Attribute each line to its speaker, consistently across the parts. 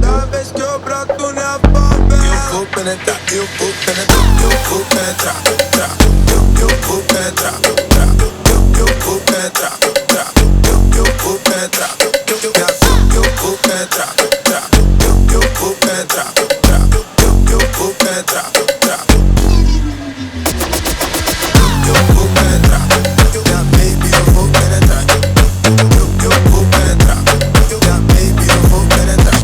Speaker 1: Toda vez que eu broto na favela, eu vou penetrar, eu vou penetrar, eu vou penetrar, eu vou penetrar, eu vou penetrar, eu vou penetrar, eu vou penetrar, eu vou penetrar, eu vou penetrar, eu vou penetrar, baby, eu vou penetrar, eu vou penetrar, baby, eu vou penetrar,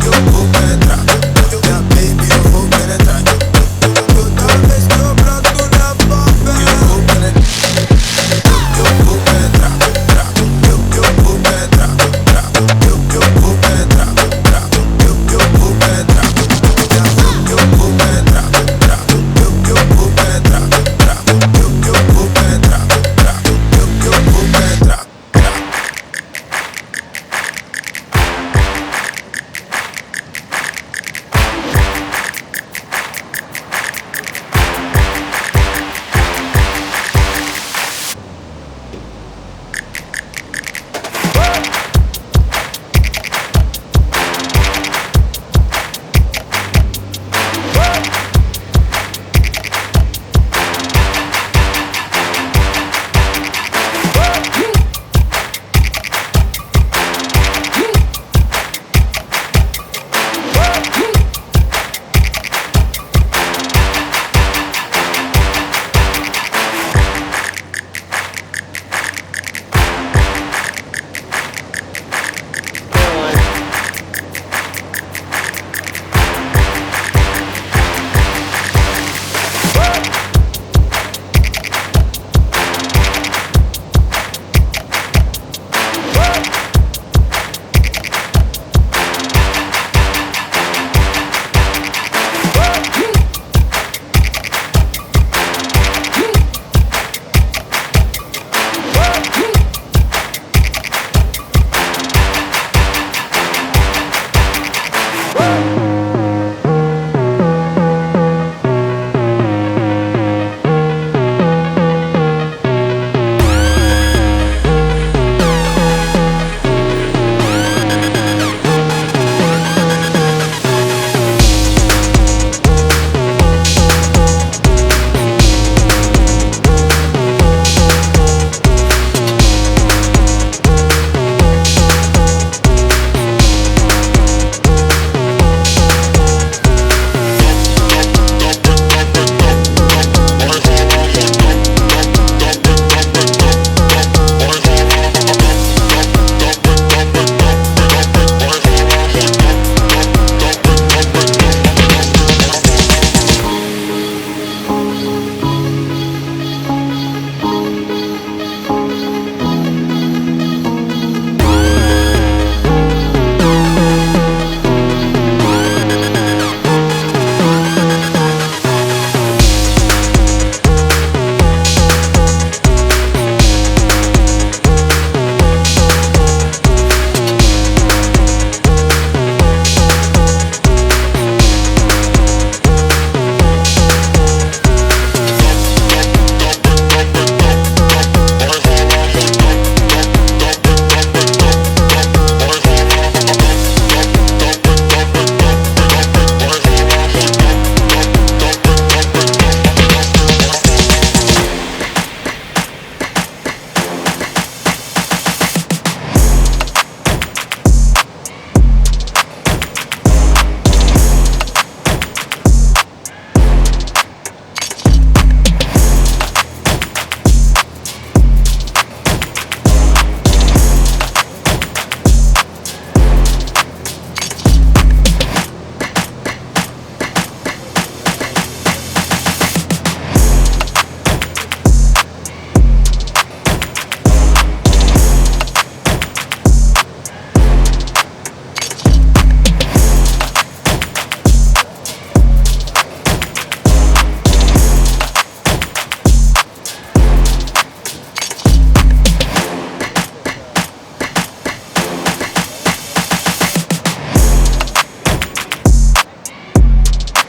Speaker 1: eu vou penetrar, baby, eu vou penetrar. Toda vez que eu broto na favela, eu vou penetrar, eu vou penetrar, eu vou penetrar, eu vou penetrar, eu vou penetrar, eu vou penetrar.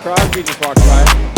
Speaker 2: Crosby just walked by.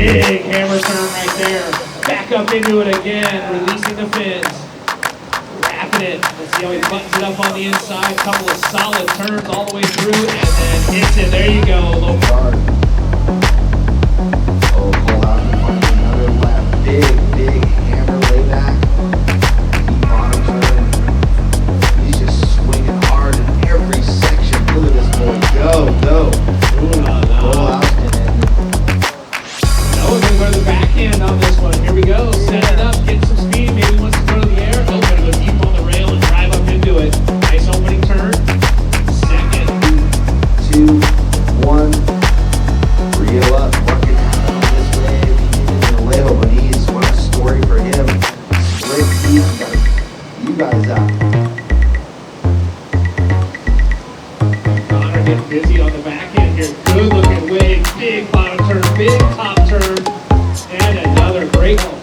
Speaker 2: Big hammer turn right there. Back up into it again, releasing the fins. Wrapping it. Let's see how he buttons it up on the inside. Couple of solid turns all the way through, and then hits it. There you go. Low guard.
Speaker 3: Oh, pull out another left. Big hammer layback. Keep on him turning. He's just swinging hard in every section. Look at this boy. Go.
Speaker 2: Ooh,
Speaker 3: Pull out and then.
Speaker 2: We're going to go to the backhand on this one. Here we go. Set it up. Get some speed. Maybe wants to go to the air. No, going to go deep on the rail and drive up into it. Nice opening turn. Second.
Speaker 3: 2, 1. Reel up. What can happen on this wave? He needed an Alejo, but what a story for him. Split teeth. You guys out.
Speaker 2: Connor getting busy on the backhand here. Good looking wave. Big bottom turn. Big top turn. And another great one.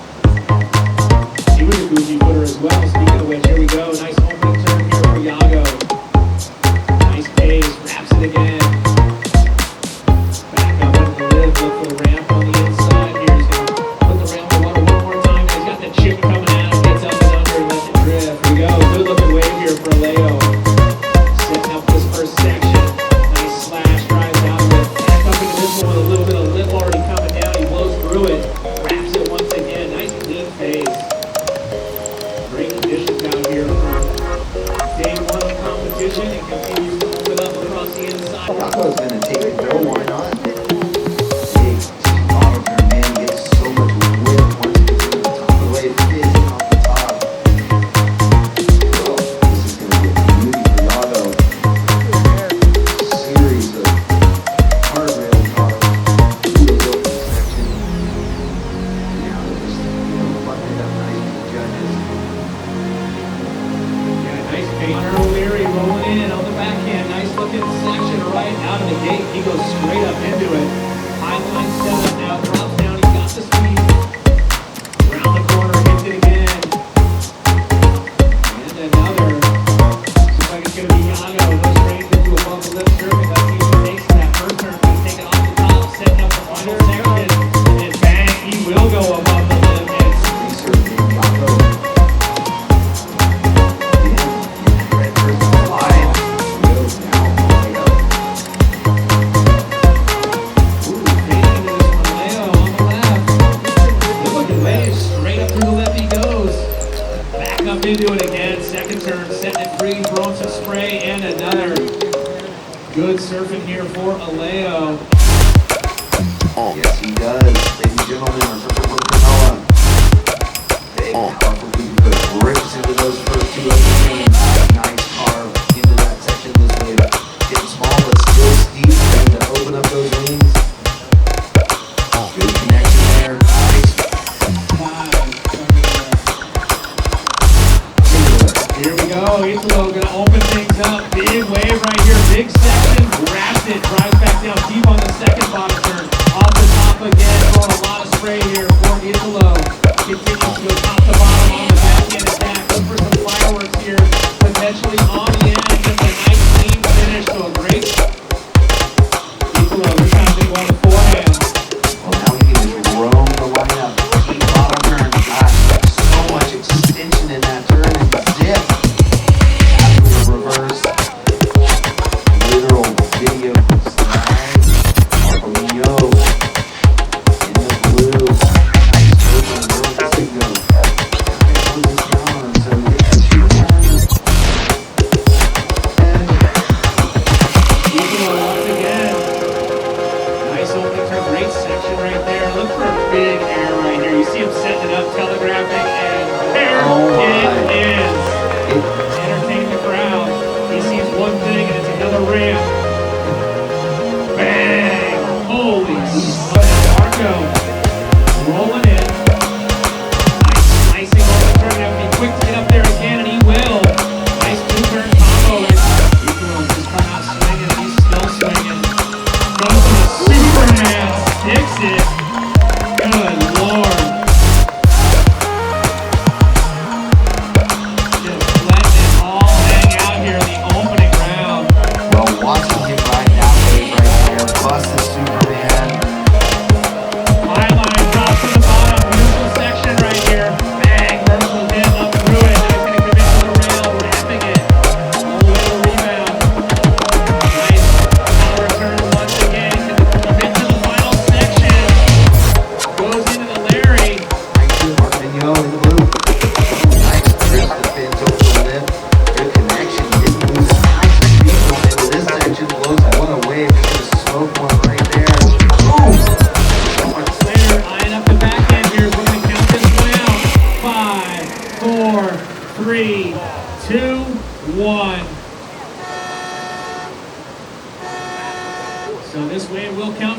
Speaker 2: He was a goofy footer as well. Speaking of which, here we go. Nice opening turn here for Yago. Nice pace. Wraps it again. Back up into the lip. Look for the ramp on the inside here. He's going to put the rail in the water one more time. He's got the chip coming at him. Gets up and under and lets it drift. Here we go. Good looking wave here for Alejo. Setting up this first section. Nice slash. Drives out of it. Back up into this one with a little bit of lip already coming down. He blows through it. Wraps it once again. Nice clean pace. Great conditions out here for day one of competition and continues to move it up across the inside.
Speaker 3: Taco's gonna take it though, why not? Big bottom turn, man, gets so much whip once it gets to the top of the wave, fizzing off the top. Well, this is gonna be a beauty for Yago. Series of hard rail cars. Wheels open section. Now they're just, button it up nice with the judges.
Speaker 2: Yeah, nice pace. Connor O'Leary rolling in on the backhand. Nice looking section right out of the gate. He goes straight up into it. High line setup now. Drops down. He's got the speed. Around the corner. Hits it again. And another. Looks like it's going to be Yago. No straight into above the lip surfing. Let's see if he takes that first turn. He's taking off the top. Setting up the final section. And bang. He will go above the lip. It's
Speaker 3: Resurfing Yago. Red person flying. Goes down.
Speaker 2: Straight into this one, Leo on the left. Good looking wave, straight up through the left he goes. Back up into it again, second turn, setting it free, throwing some spray, and another. Good surfing here for Alejo.
Speaker 3: Yes, he does. Ladies and gentlemen, our surfer from Cronulla. Big, powerful beat put rips into those first two of the games. Nice carve into that section this wave. Getting small, but still steep. Trying to open up those wings. Good connection there. Nice.
Speaker 2: Here we go, Italo gonna open things up. Big wave right here, big section, wraps it, drives back down deep on the second bottom turn. Off the top again, throwing a lot of spray here for Italo. Continues to go top to bottom on the backhand attack. Look for some fireworks here, potentially on the end. Just a nice clean finish to a great Italo. This time big one forehand.
Speaker 3: Well, now he can just roam the lineup. Keep bottom turn. Gosh, so much extension in that turn and zip. After the reverse. Literal video slide. Marcolino. In the blue. Nice turn. Where does it go? It goes down. So we get the two turns. And
Speaker 2: Italo once again. Nice opening turn, great section right there. Look for a big air right here. You see him setting it up, telegraphing, and there it is. Entertain the crowd. He sees one thing and it's another ramp. Bang! Holy smokes. Marco rolling in. Nice slicing on the turn. Have to be quick to get up there again, and he will. Nice two-turn combo. Italo just come out swinging, and he's still swinging. Goes to the Superman, sticks it. Good Lord. Just letting it all hang out here in the opening round.
Speaker 3: well, watch the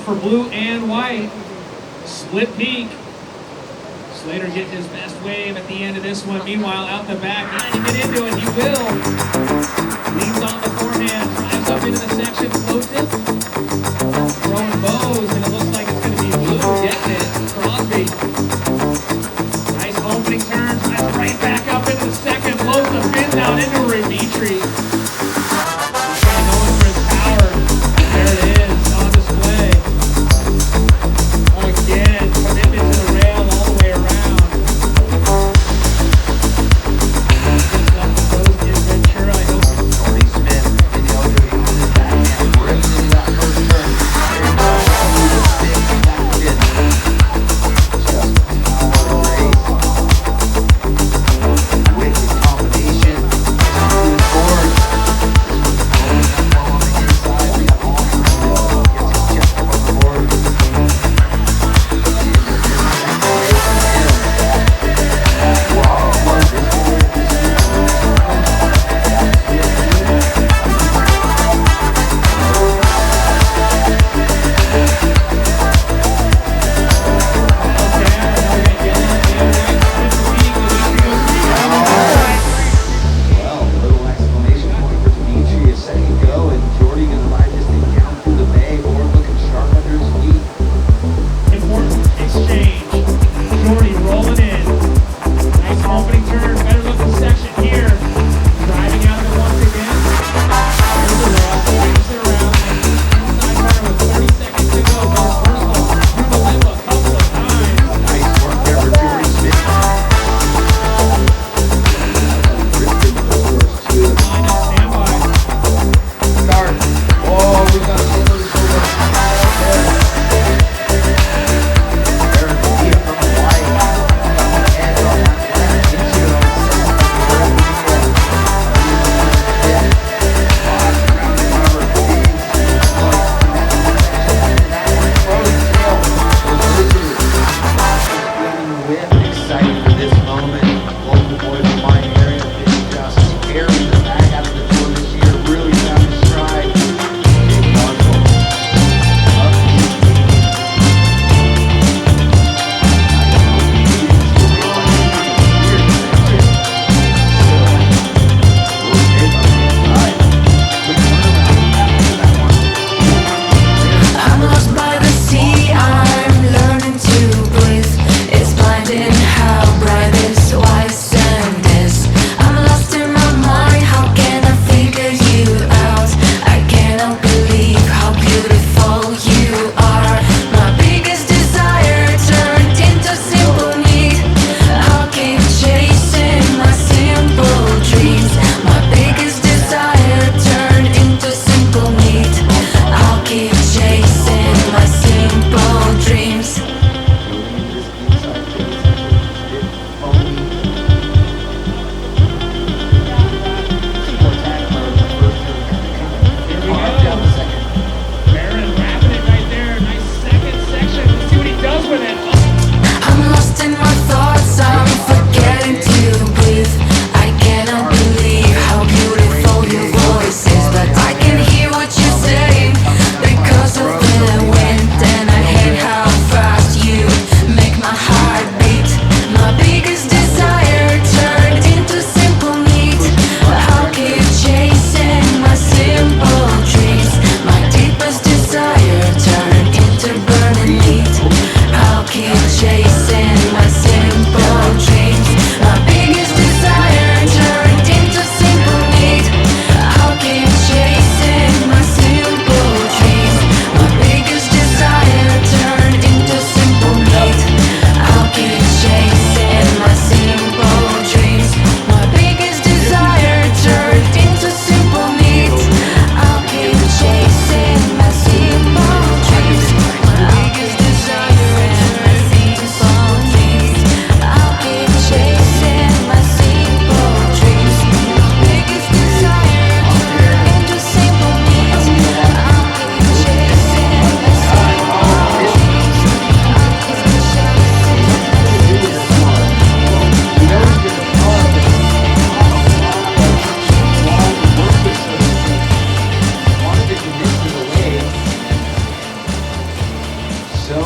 Speaker 2: for blue and white. Split peak. Slater getting his best wave at the end of this one. Meanwhile, out the back, trying to get into it. He will. Leans on the forehand, drives up into the section, floats it. Throwing bows, and it looks like it's going to be blue getting it. Crosby. Nice opening turn, drives right back up into the second, floats the fin down into Dimitri. He's kind of going for his power. There it is, on display. Again, commitment to the rail all the way around. Just up the post is Ventura. I hope
Speaker 3: Tony Smith in the elbow on his backhand, rips into that first turn. There you go.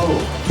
Speaker 3: go.